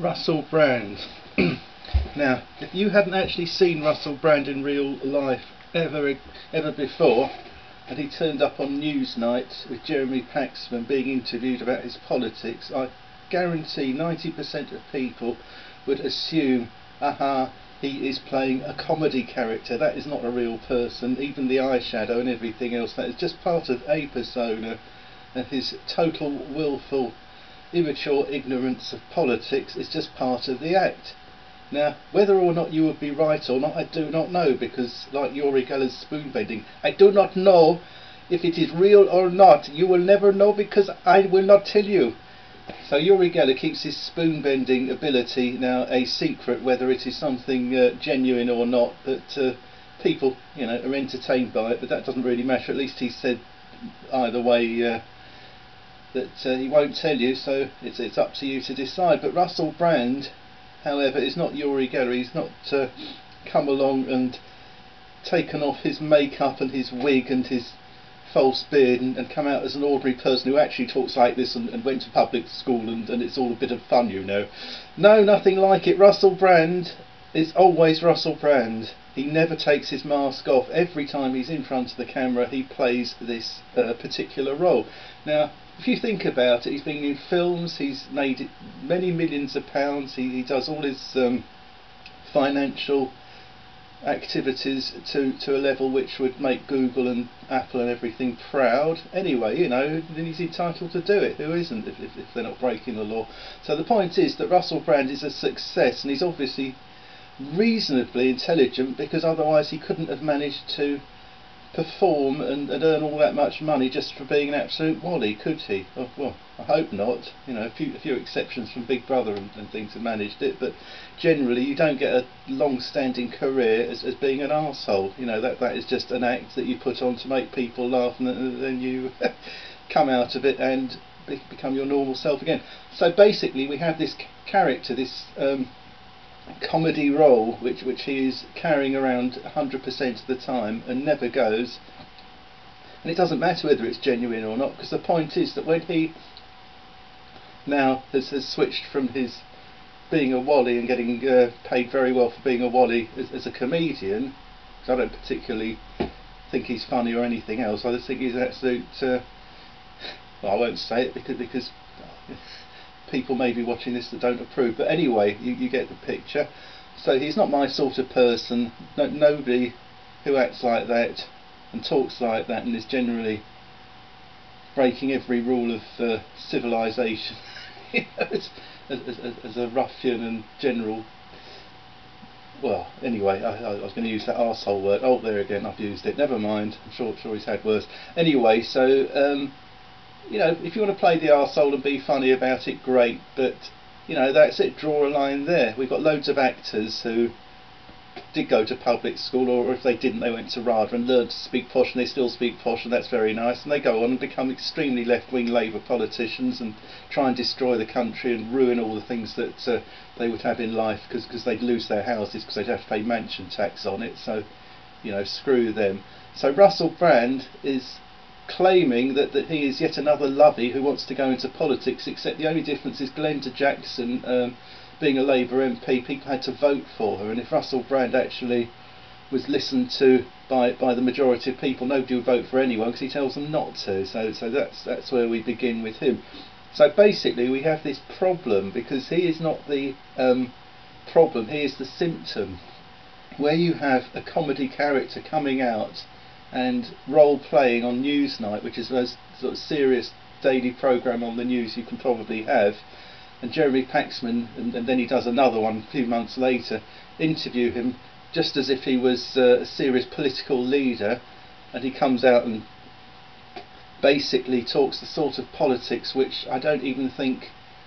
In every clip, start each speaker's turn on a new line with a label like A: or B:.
A: Russell Brand. Now, if you hadn't actually seen Russell Brand in real life ever before, and he turned up on Newsnight with Jeremy Paxman being interviewed about his politics, I guarantee 90% of people would assume, aha, he is playing a comedy character. That is not a real person. Even the eyeshadow and everything else, that is just part of a persona, and his total willful immature ignorance of politics is just part of the act. Now, whether or not you would be right or not, I do not know, because like Uri Geller's spoon bending, I do not know if it is real or not. You will never know because I will not tell you. So Uri Geller keeps his spoon bending ability now a secret, whether it is something genuine or not, but people, are entertained by it, but that doesn't really matter. At least he said either way that he won't tell you, so it's up to you to decide. But Russell Brand, however, is not Uri Geller. He's not come along and taken off his makeup and his wig and his false beard and come out as an ordinary person who actually talks like this and went to public school and it's all a bit of fun, No, nothing like it. Russell Brand is always Russell Brand. He never takes his mask off. Every time he's in front of the camera, he plays this particular role. Now, if you think about it, he's been in films, he's made many millions of pounds, he does all his financial activities to a level which would make Google and Apple and everything proud. Anyway, then he's entitled to do it. Who isn't, if they're not breaking the law? So the point is that Russell Brand is a success, and he's obviously reasonably intelligent, because otherwise he couldn't have managed to perform and earn all that much money just for being an absolute wally, could he? Oh, well, I hope not. A few exceptions from Big Brother and things have managed it, but generally you don't get a long-standing career as being an arsehole. That is just an act that you put on to make people laugh, and then you come out of it and become your normal self again. So basically we have this character, this comedy role which he is carrying around 100% of the time and never goes, and it doesn't matter whether it's genuine or not, because the point is that when he now has switched from his being a wally and getting paid very well for being a wally as a comedian, because I don't particularly think he's funny or anything else, I just think he's an absolute well, I won't say it because people may be watching this that don't approve, but anyway, you get the picture. So he's not my sort of person. Nobody who acts like that and talks like that and is generally breaking every rule of civilization as a ruffian and general. Well, anyway, I was going to use that arsehole word. Oh, there again, I've used it. Never mind. I'm sure he's had worse. Anyway, so if you want to play the arsehole and be funny about it, great, but that's it, draw a line there. We've got loads of actors who did go to public school, or if they didn't, they went to RADA and learned to speak posh, and they still speak posh, and that's very nice, and they go on and become extremely left-wing Labour politicians and try and destroy the country and ruin all the things that they would have in life, because they'd lose their houses because they'd have to pay mansion tax on it. So screw them. So Russell Brand is claiming that he is yet another lovey who wants to go into politics, except the only difference is Glenda Jackson, being a Labour MP, people had to vote for her, and if Russell Brand actually was listened to by the majority of people, nobody would vote for anyone because he tells them not to. So that's where we begin with him. So basically we have this problem, because he is not the problem, he is the symptom. Where you have a comedy character coming out and role playing on Newsnight, which is the most sort of serious daily programme on the news you can probably have, and Jeremy Paxman, and then he does another one a few months later, interview him just as if he was a serious political leader, and he comes out and basically talks the sort of politics which I don't even think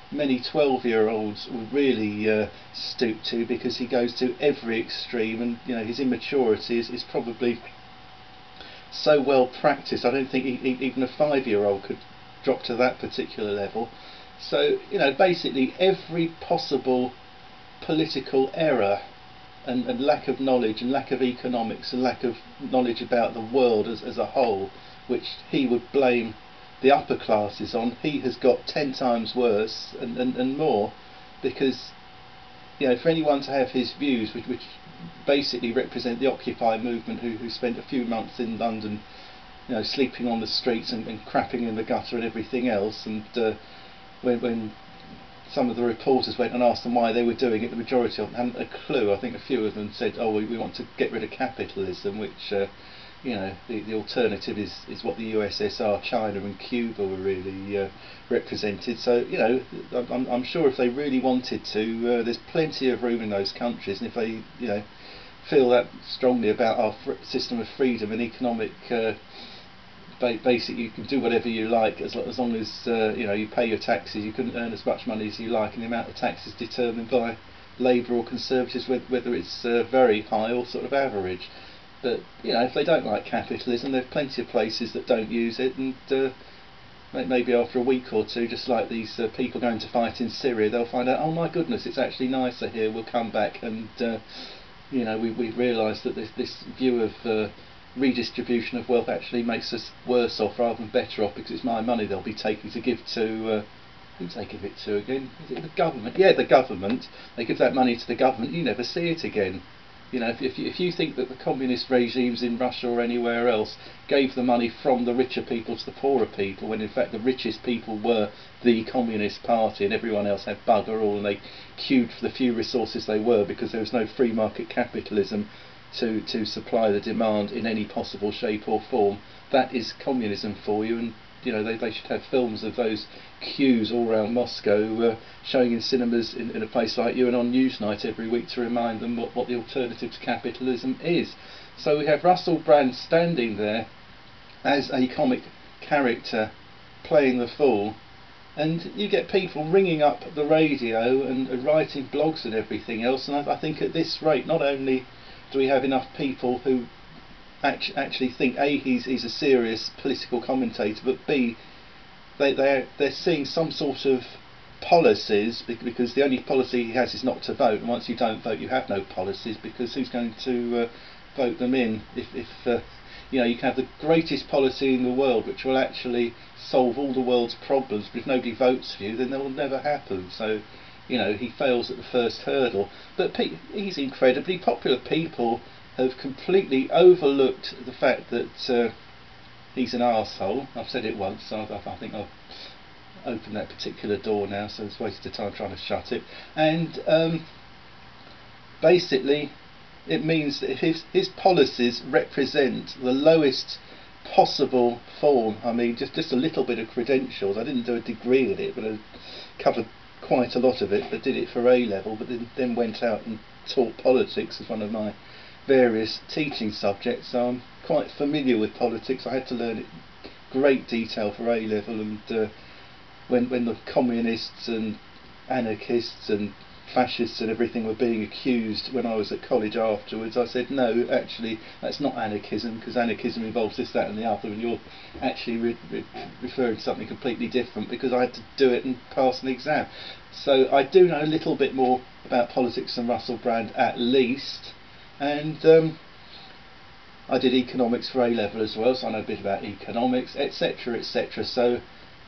A: many 12-year-olds would really stoop to, because he goes to every extreme, and his immaturity is probably so well practiced. I don't think even a 5-year-old could drop to that particular level. So basically every possible political error and lack of knowledge and lack of economics and lack of knowledge about the world as a whole, which he would blame the upper classes on, he has got 10 times worse and more, because for anyone to have his views, which basically represent the Occupy movement, who spent a few months in London, sleeping on the streets and crapping in the gutter and everything else, and when some of the reporters went and asked them why they were doing it, the majority of them hadn't a clue. I think a few of them said, "Oh, we want to get rid of capitalism," which the alternative is what the USSR, China and Cuba were really represented. So I'm sure if they really wanted to, there's plenty of room in those countries, and if they feel that strongly about our system of freedom and economic basically you can do whatever you like as long as you pay your taxes. You can earn as much money as you like, and the amount of tax is determined by Labour or Conservatives, whether it's very high or sort of average. But if they don't like capitalism, there are plenty of places that don't use it, and maybe after a week or two, just like these people going to fight in Syria, they'll find out, oh my goodness, it's actually nicer here, we'll come back, and we realise that this view of redistribution of wealth actually makes us worse off rather than better off, because it's my money they'll be taking to give to who do they give it to again? Is it the government? Yeah, the government. They give that money to the government, you never see it again. If you think that the communist regimes in Russia or anywhere else gave the money from the richer people to the poorer people, when in fact the richest people were the Communist Party and everyone else had bugger all, and they queued for the few resources they were, because there was no free market capitalism to supply the demand in any possible shape or form, that is communism for you. And they should have films of those queues all around Moscow showing in cinemas in a place like you, and on Newsnight every week to remind them what the alternative to capitalism is. So we have Russell Brand standing there as a comic character playing the fool, and you get people ringing up the radio and writing blogs and everything else. And I think at this rate, not only do we have enough people who actually think A, he's a serious political commentator, but B, they're seeing some sort of policies, because the only policy he has is not to vote, and once you don't vote you have no policies, because who's going to vote them in? If you can have the greatest policy in the world which will actually solve all the world's problems, but if nobody votes for you, then they will never happen. So he fails at the first hurdle. But he's incredibly popular. People have completely overlooked the fact that he's an arsehole. I've said it once, so I think I've opened that particular door now, so it's a waste of time trying to shut it. And basically it means that his policies represent the lowest possible form. I mean, just a little bit of credentials. I didn't do a degree in it, but I covered quite a lot of it, but did it for A level, but then went out and taught politics as one of my various teaching subjects, so I'm quite familiar with politics. I had to learn it in great detail for A level, and when the communists and anarchists and fascists and everything were being accused when I was at college afterwards, I said no, actually that's not anarchism, because anarchism involves this, that and the other, and you're actually referring to something completely different, because I had to do it and pass an exam. So I do know a little bit more about politics than Russell Brand, at least. And I did economics for A level as well, so I know a bit about economics, etc, etc. So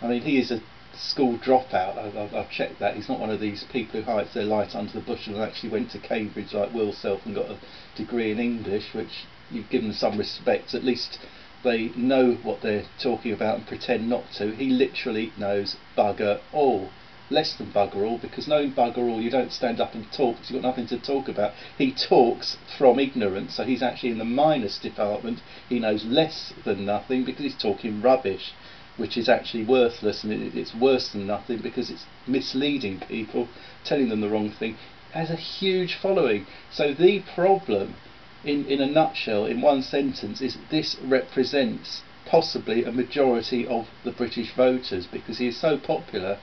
A: I mean, he is a school dropout. I've checked that. He's not one of these people who hides their light under the bushel and actually went to Cambridge like Will Self and got a degree in English, which you've given some respect. At least they know what they're talking about and pretend not to. He literally knows bugger all. Less than bugger all, because knowing bugger all, you don't stand up and talk because you've got nothing to talk about. He talks from ignorance, so he's actually in the minus department. He knows less than nothing because he's talking rubbish, which is actually worthless, and it's worse than nothing because it's misleading people, telling them the wrong thing. It has a huge following. So the problem, in a nutshell, in one sentence, is this represents possibly a majority of the British voters, because he is so popular.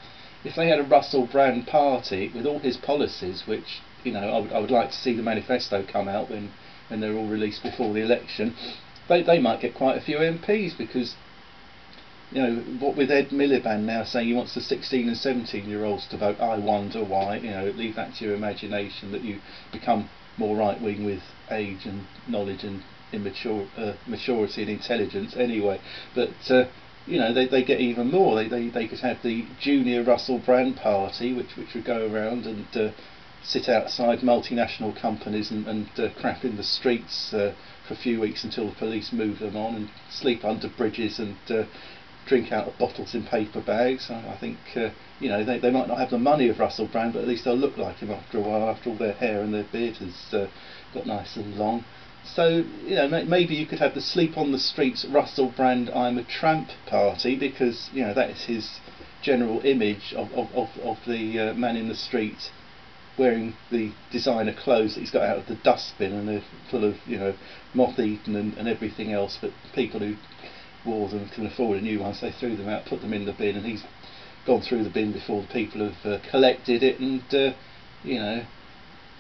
A: If they had a Russell Brand party with all his policies, which I would like to see the manifesto come out when they're all released before the election, they might get quite a few MPs, because what with Ed Miliband now saying he wants the 16 and 17-year-olds to vote, I wonder why. Leave that to your imagination, that you become more right-wing with age and knowledge and maturity and intelligence anyway. But they get even more. They could have the junior Russell Brand party, which would go around and sit outside multinational companies and crap in the streets for a few weeks until the police move them on, and sleep under bridges and drink out of bottles in paper bags. I think you know, they might not have the money of Russell Brand, but at least they'll look like him after a while, after all their hair and their beard has got nice and long. So, you know, maybe you could have the sleep on the streets Russell Brand I'm a tramp party, because, you know, that is his general image of the man in the street wearing the designer clothes that he's got out of the dustbin, and they're full of, you know, moth-eaten and everything else, but people who wore them can afford a new one, so they threw them out, put them in the bin, and he's gone through the bin before the people have collected it, and you know,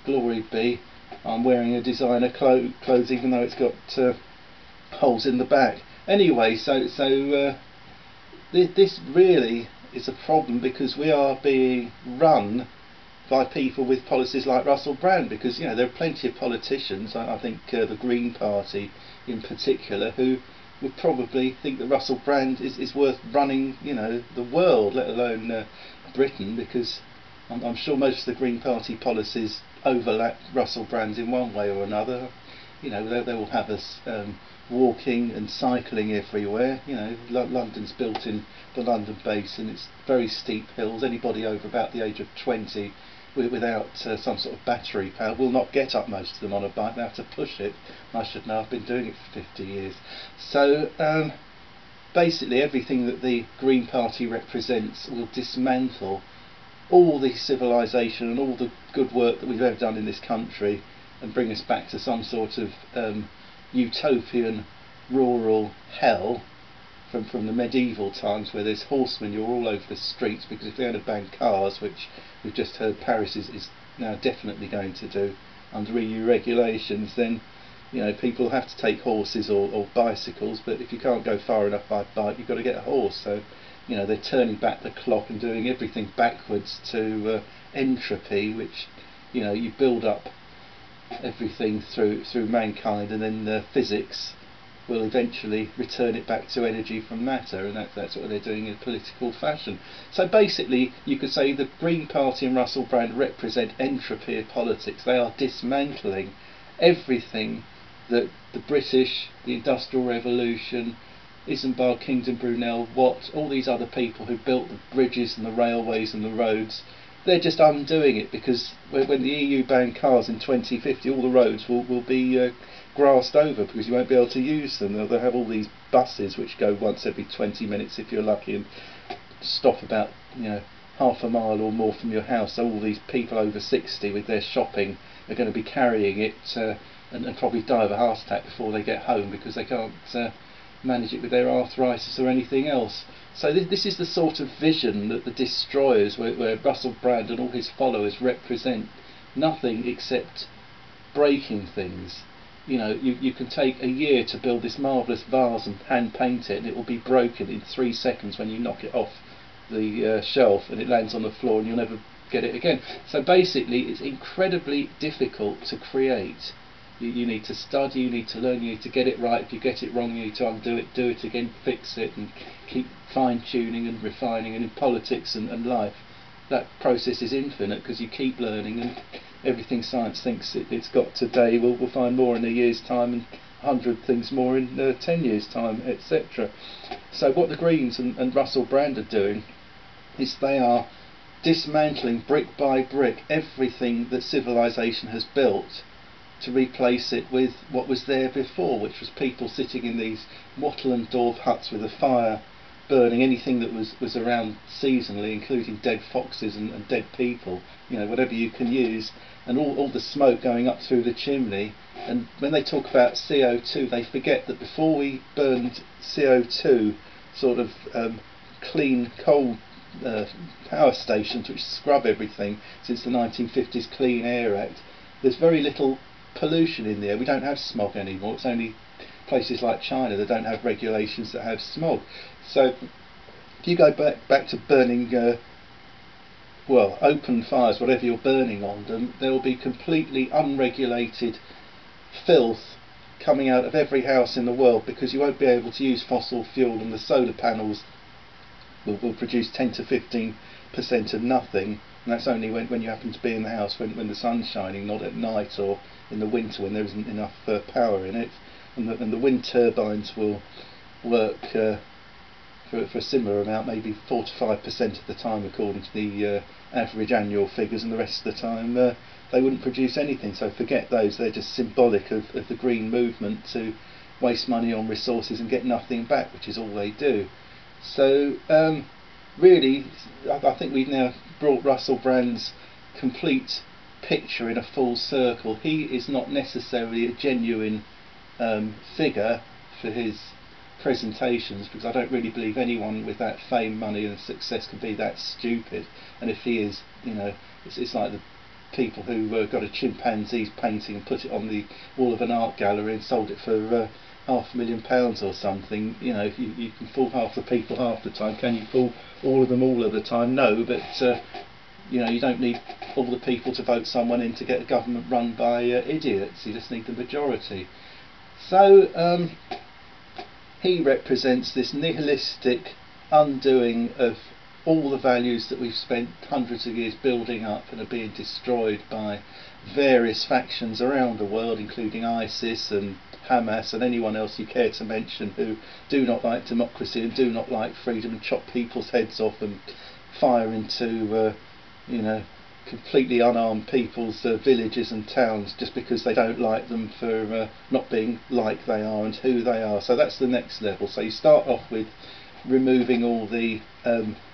A: glory be, I'm wearing a designer clothes even though it's got holes in the back. Anyway, so this really is a problem, because we are being run by people with policies like Russell Brand, because, you know, there are plenty of politicians, I think the Green Party in particular, who would probably think that Russell Brand is worth running, you know, the world, let alone Britain, because I'm sure most of the Green Party policies overlap Russell Brand's in one way or another. You know, they will have us walking and cycling everywhere. You know, London's built in the London Basin, it's very steep hills. Anybody over about the age of 20 without some sort of battery power will not get up most of them on a bike, they have to push it. I should know, I've been doing it for 50 years. So basically everything that the Green Party represents will dismantle all the civilization and all the good work that we've ever done in this country, and bring us back to some sort of utopian rural hell from the medieval times, where there's horsemen you're all over the streets, because if they had banned cars, which we've just heard Paris is now definitely going to do under EU regulations, then, you know, people have to take horses or bicycles, but if you can't go far enough by bike, you've got to get a horse. So, you know, they're turning back the clock and doing everything backwards to entropy, which, you know, you build up everything through mankind, and then physics will eventually return it back to energy from matter, and that's what they're doing in political fashion. So basically you could say the Green Party and Russell Brand represent entropy of politics. They are dismantling everything that the British, the Industrial Revolution, Isambard, Kingdom Brunel, Watt, all these other people who built the bridges and the railways and the roads, they're just undoing it, because when the EU ban cars in 2050, all the roads will be grassed over, because you won't be able to use them. They'll have all these buses which go once every 20 minutes if you're lucky, and stop about, you know, half a mile or more from your house. So all these people over 60 with their shopping are going to be carrying it and probably die of a heart attack before they get home, because they can't manage it with their arthritis or anything else. So this is the sort of vision that the destroyers, where Russell Brand and all his followers represent nothing except breaking things. You know, you can take a year to build this marvellous vase and hand paint it, and it will be broken in 3 seconds when you knock it off the shelf and it lands on the floor, and you'll never get it again. So basically it's incredibly difficult to create. You need to study, you need to learn, you need to get it right. If you get it wrong, you need to undo it, do it again, fix it, and keep fine-tuning and refining. And in politics and life, that process is infinite, because you keep learning, and everything science thinks it's got today, we'll find more in a year's time, and 100 things more in 10 years' time, etc. So what the Greens and Russell Brand are doing is they are dismantling brick by brick everything that civilization has built, to replace it with what was there before, which was people sitting in these wattle and daub huts with a fire burning anything that was around seasonally, including dead foxes and dead people, you know, whatever you can use, and all the smoke going up through the chimney. And when they talk about CO2, they forget that before we burned CO2, sort of clean coal power stations which scrub everything since the 1950s Clean Air Act, there's very little pollution in the air. We don't have smog anymore. It's only places like China that don't have regulations that have smog. So if you go back to burning well, open fires, whatever you're burning on them, there will be completely unregulated filth coming out of every house in the world, because you won't be able to use fossil fuel, and the solar panels will produce 10 to 15 of nothing, and that's only when you happen to be in the house when the sun's shining, not at night or in the winter when there isn't enough power in it. And the wind turbines will work for a similar amount, maybe 4 to 5% of the time according to the average annual figures, and the rest of the time they wouldn't produce anything. So forget those, they're just symbolic of the green movement to waste money on resources and get nothing back, which is all they do. So really, I think we've now brought Russell Brand's complete picture in a full circle. He is not necessarily a genuine figure for his presentations, because I don't really believe anyone with that fame, money and success can be that stupid. And if he is, you know, it's like the people who got a chimpanzee's painting and put it on the wall of an art gallery and sold it for £500,000 or something. You know, you can fool half the people half the time. Can you fool all of them all of the time? No, but you know, you don't need all the people to vote someone in to get a government run by idiots. You just need the majority. So he represents this nihilistic undoing of all the values that we've spent hundreds of years building up and are being destroyed by various factions around the world, including ISIS and Hamas and anyone else you care to mention, who do not like democracy and do not like freedom, and chop people's heads off and fire into you know, completely unarmed people's villages and towns just because they don't like them for not being like they are and who they are. So that's the next level. So you start off with removing all the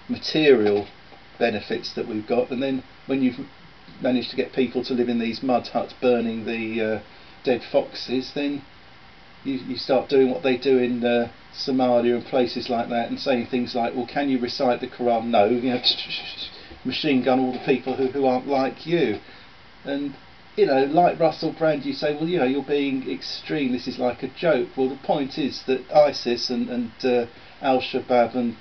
A: material benefits that we've got, and then when you've managed to get people to live in these mud huts burning the dead foxes, then you start doing what they do in Somalia and places like that, and saying things like, well, can you recite the Quran? No. You know, machine gun all the people who aren't like you. And you know, like Russell Brand, you say, well, you know, you're being extreme, this is like a joke. Well, the point is that ISIS and Al-Shabaab and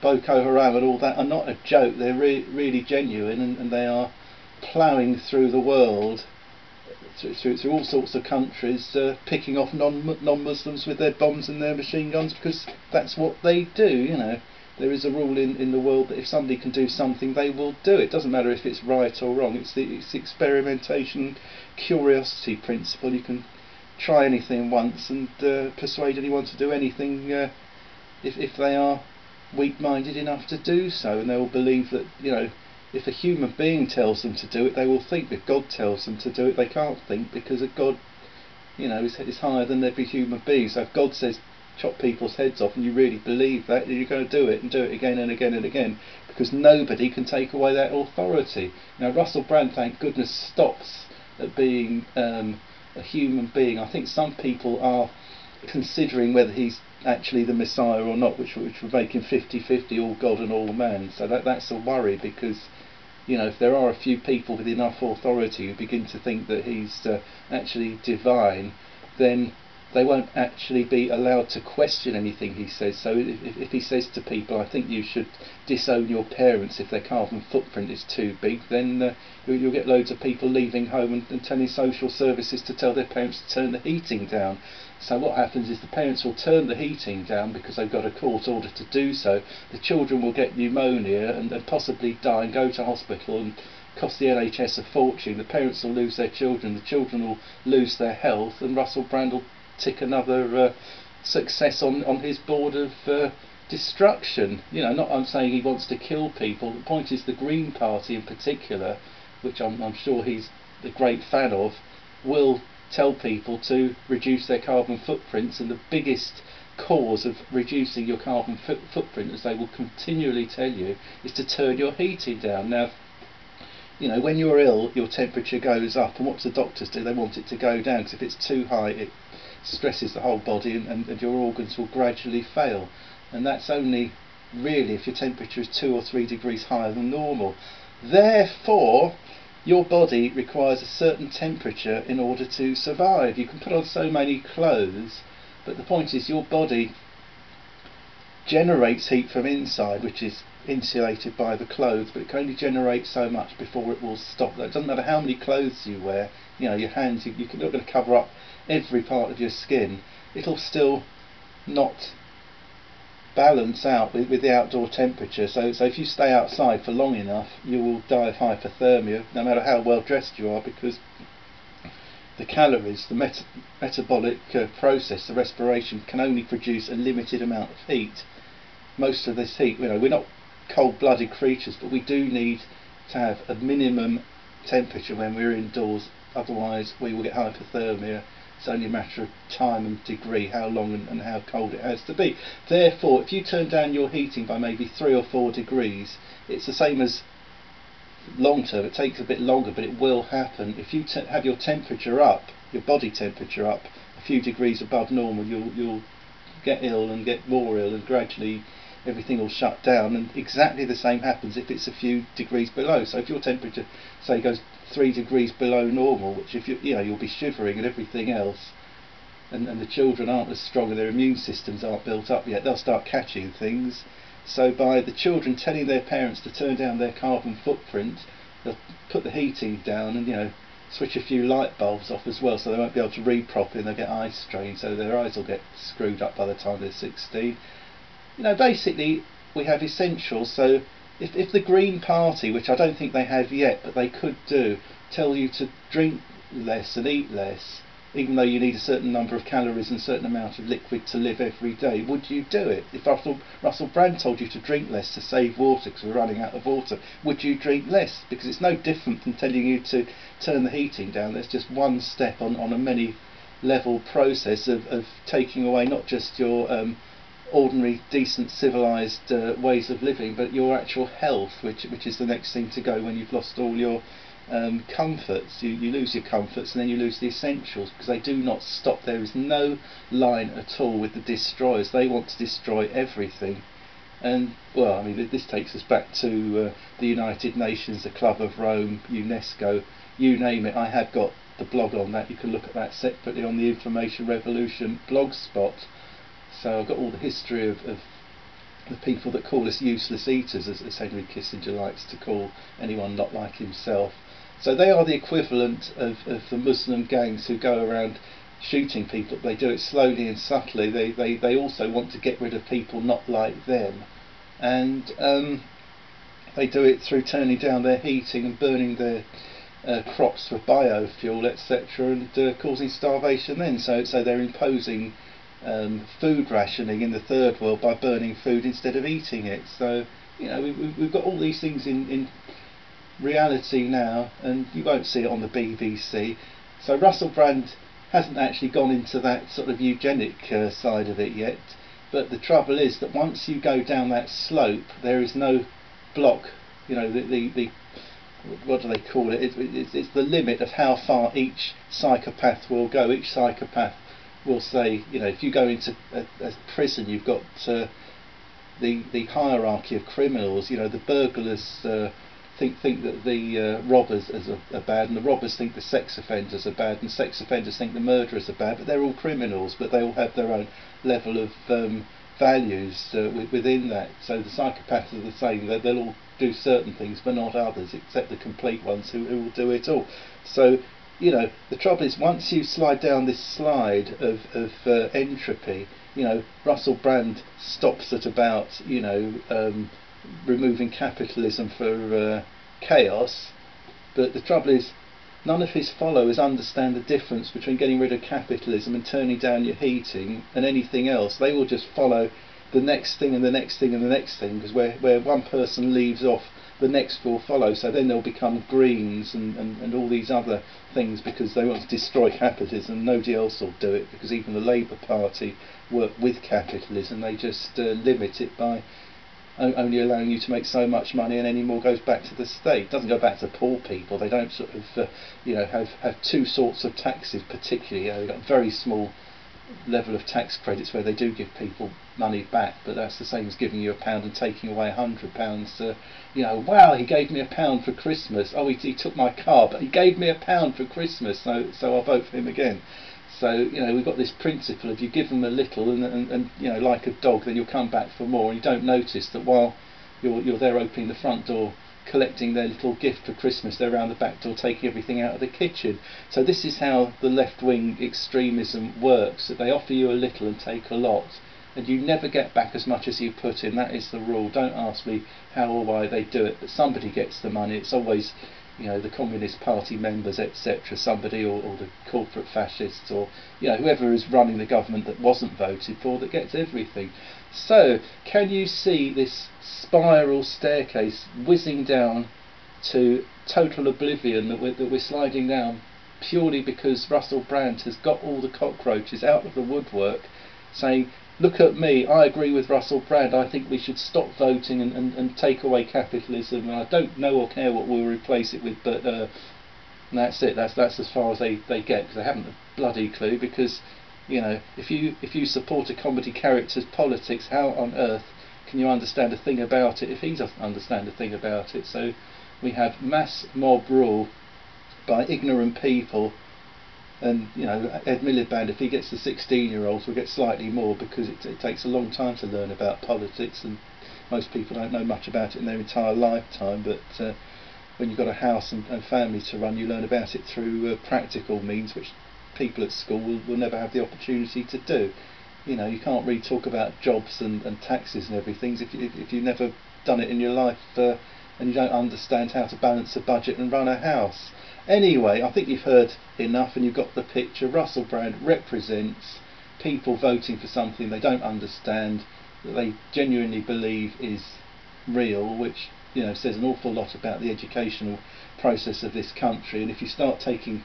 A: Boko Haram and all that are not a joke. They're really genuine, and they are ploughing through the world, through all sorts of countries, picking off non-Muslims with their bombs and their machine guns, because that's what they do. You know, there is a rule in the world that if somebody can do something, they will do it. Doesn't matter if it's right or wrong. It's the experimentation, curiosity principle. You can try anything once and persuade anyone to do anything if they are weak-minded enough to do so, and they will believe that, you know, if a human being tells them to do it, they will think. If God tells them to do it, they can't think, because God, you know, is higher than every human being. So if God says chop people's heads off and you really believe that, you're going to do it, and do it again and again and again, because nobody can take away that authority. Now Russell Brand, thank goodness, stops at being a human being. I think some people are considering whether he's actually the Messiah or not, which would make him 50-50, all God and all man. So that's a worry, because, you know, if there are a few people with enough authority who begin to think that he's actually divine, then they won't actually be allowed to question anything he says. So if he says to people, I think you should disown your parents if their carbon footprint is too big, then you'll get loads of people leaving home and telling social services to tell their parents to turn the heating down. So what happens is the parents will turn the heating down because they've got a court order to do so. The children will get pneumonia and possibly die and go to hospital and cost the NHS a fortune. The parents will lose their children, the children will lose their health, and Russell Brand will tick another success on his board of destruction. You know, I'm saying he wants to kill people. The point is the Green Party in particular, which I'm sure he's a great fan of, will tell people to reduce their carbon footprints, and the biggest cause of reducing your carbon footprint, as they will continually tell you, is to turn your heating down. Now, you know, when you're ill, your temperature goes up, and what do the doctors do? They want it to go down, because if it's too high, it stresses the whole body, and your organs will gradually fail. And that's only really if your temperature is 2 or 3 degrees higher than normal. Therefore, your body requires a certain temperature in order to survive. You can put on so many clothes, but the point is your body generates heat from inside, which is insulated by the clothes, but it can only generate so much before it will stop. It doesn't matter how many clothes you wear, you know, your hands, you're not going to cover up every part of your skin. It'll still not balance out with the outdoor temperature. So if you stay outside for long enough, you will die of hypothermia, no matter how well dressed you are, because the calories, the metabolic process, the respiration, can only produce a limited amount of heat. Most of this heat, we're not cold-blooded creatures, but we do need to have a minimum temperature when we're indoors, otherwise we will get hypothermia. It's only a matter of time and degree, how long and how cold it has to be. Therefore, if you turn down your heating by maybe 3 or 4 degrees, it's the same as long term. It takes a bit longer, but it will happen. If you have your temperature up, your body temperature up a few degrees above normal, you'll get ill and get more ill, and gradually everything will shut down. And exactly the same happens if it's a few degrees below. So if your temperature, say, goes 3 degrees below normal, which if you'll be shivering and everything else, and the children aren't as strong and their immune systems aren't built up yet, they'll start catching things. So by the children telling their parents to turn down their carbon footprint, they'll put the heating down and switch a few light bulbs off as well, so they won't be able to read properly, and they'll get eye strain, so their eyes will get screwed up by the time they're 16. Basically we have essentials. So if the Green Party, which I don't think they have yet, but they could do, tell you to drink less and eat less, even though you need a certain number of calories and a certain amount of liquid to live every day, would you do it? If Russell Brand told you to drink less to save water because we're running out of water, would you drink less? Because it's no different than telling you to turn the heating down. There's just one step on a many level process of taking away not just your ordinary, decent, civilised ways of living, but your actual health, which is the next thing to go when you've lost all your comforts. You lose your comforts, and then you lose the essentials, because they do not stop. There is no line at all with the destroyers. They want to destroy everything. And well, this takes us back to the United Nations, the Club of Rome, UNESCO, you name it. I have got the blog on that. You can look at that separately on the Information Revolution blog spot. So I've got all the history of the people that call us useless eaters, as Henry Kissinger likes to call anyone not like himself. So they are the equivalent of the Muslim gangs who go around shooting people. They do it slowly and subtly. They also want to get rid of people not like them, and they do it through turning down their heating and burning their crops for biofuel, etc., and causing starvation then. So they're imposing food rationing in the third world by burning food instead of eating it. So we've got all these things in reality now, and you won't see it on the BBC. So Russell Brand hasn't actually gone into that sort of eugenic side of it yet, but the trouble is that once you go down that slope, there is no block. The what do they call it? It's the limit of how far each psychopath will go. Each psychopath will say, if you go into a prison, you've got the hierarchy of criminals. The burglars think that the robbers are bad, and the robbers think the sex offenders are bad, and sex offenders think the murderers are bad, but they're all criminals, but they all have their own level of values within that. So the psychopaths are the same. They'll all do certain things but not others, except the complete ones who will do it all. So the trouble is, once you slide down this slide of entropy, Russell Brand stops at about removing capitalism for chaos, but the trouble is, none of his followers understand the difference between getting rid of capitalism and turning down your heating and anything else. They will just follow the next thing and the next thing and the next thing, because where one person leaves off, the next will follow. So then they'll become Greens and all these other things, because they want to destroy capitalism. Nobody else will do it, because even the Labour Party work with capitalism. They just limit it by only allowing you to make so much money, and any more goes back to the state. It doesn't go back to poor people. They don't sort of have two sorts of taxes particularly. They've got a very small level of tax credits where they do give people money back, but that's the same as giving you £1 and taking away £100. Wow, he gave me £1 for Christmas. Oh, he took my car, but he gave me £1 for Christmas, so I'll vote for him again. So we've got this principle of you give them a little, and like a dog, then you'll come back for more, and you don't notice that while you're there opening the front door, collecting their little gift for Christmas, they're around the back door taking everything out of the kitchen. So this is how the left-wing extremism works, that they offer you a little and take a lot. and you never get back as much as you put in. That is the rule. Don't ask me how or why they do it, but somebody gets the money. It's always, you know, the Communist Party members, etc., somebody, or the corporate fascists, or, you know, whoever is running the government that wasn't voted for, that gets everything. So can you see this spiral staircase whizzing down to total oblivion, that we're sliding down purely because Russell Brand has got all the cockroaches out of the woodwork saying, look at me, I agree with Russell Brand, I think we should stop voting and take away capitalism, and I don't know or care what we'll replace it with, but that's it, that's as far as they get, because they haven't a bloody clue. Because, you know, if you support a comedy character's politics, how on earth can you understand a thing about it if he doesn't understand a thing about it? So we have mass mob rule by ignorant people. And, you know, Ed Miliband, if he gets the 16-year-olds, will get slightly more, because it takes a long time to learn about politics, and most people don't know much about it in their entire lifetime. But when you've got a house and family to run, you learn about it through practical means, which people at school will never have the opportunity to do. You know, you can't really talk about jobs and taxes and everything if you've never done it in your life, and you don't understand how to balance a budget and run a house. Anyway, I think you've heard enough and you've got the picture. Russell Brand represents people voting for something they don't understand, that they genuinely believe is real, which, you know, says an awful lot about the educational process of this country. And if you start taking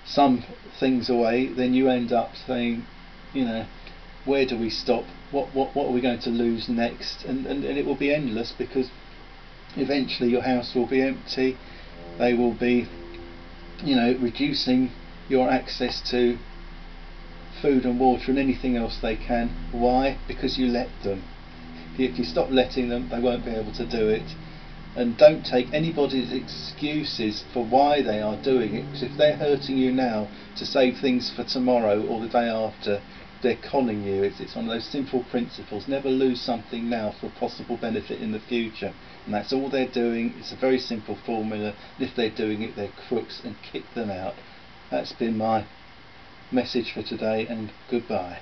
A: some things away, then you end up saying, you know, where do we stop? What are we going to lose next? And it will be endless, because eventually your house will be empty. They will be, you know, reducing your access to food and water and anything else they can. Why? Because you let them. If you stop letting them, they won't be able to do it. And don't take anybody's excuses for why they are doing it, because if they're hurting you now to save things for tomorrow or the day after, they're conning you. It's one of those simple principles. Never lose something now for a possible benefit in the future. And that's all they're doing. It's a very simple formula. And if they're doing it, they're crooks, and kick them out. That's been my message for today, and goodbye.